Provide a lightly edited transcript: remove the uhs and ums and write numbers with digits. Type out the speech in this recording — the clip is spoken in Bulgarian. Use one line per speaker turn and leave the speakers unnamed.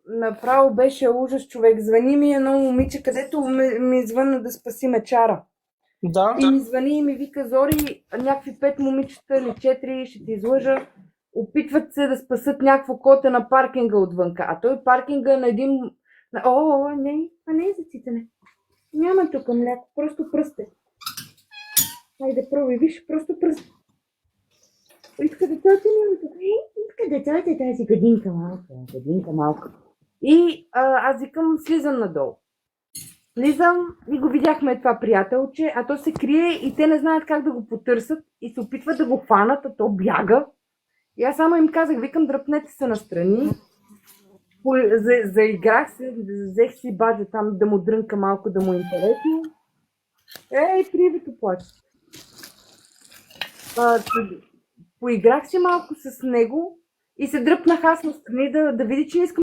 Направо беше ужас, човек. Звъни ми едно момиче, където ми звънна да спаси мечара.
Да.
И ми звъни и ми вика: Зори, някакви 5 момичета или 4, ще ти излъжа, опитват се да спасат някакво коте на паркинга отвънка. А той паркинга на един... не, а не е за цитане. Няма тук мляко, просто пръсте. Хайде, пробуй, виж, просто пръсте. Иска да цоте милото. Иска да цоте тази годинка малка. И аз викам, слизам надолу. Слизам и го видяхме това приятелче, а то се крие и те не знаят как да го потърсят и се опитват да го хванат, а то бяга. И аз само им казах, викам, дръпнете се настрани. Заиграх се, взех си баджа там да му дрънка малко, да му е интересно. Привито плаче. Поиграх си малко с него и се дръпнах аз настрани да види, че не искам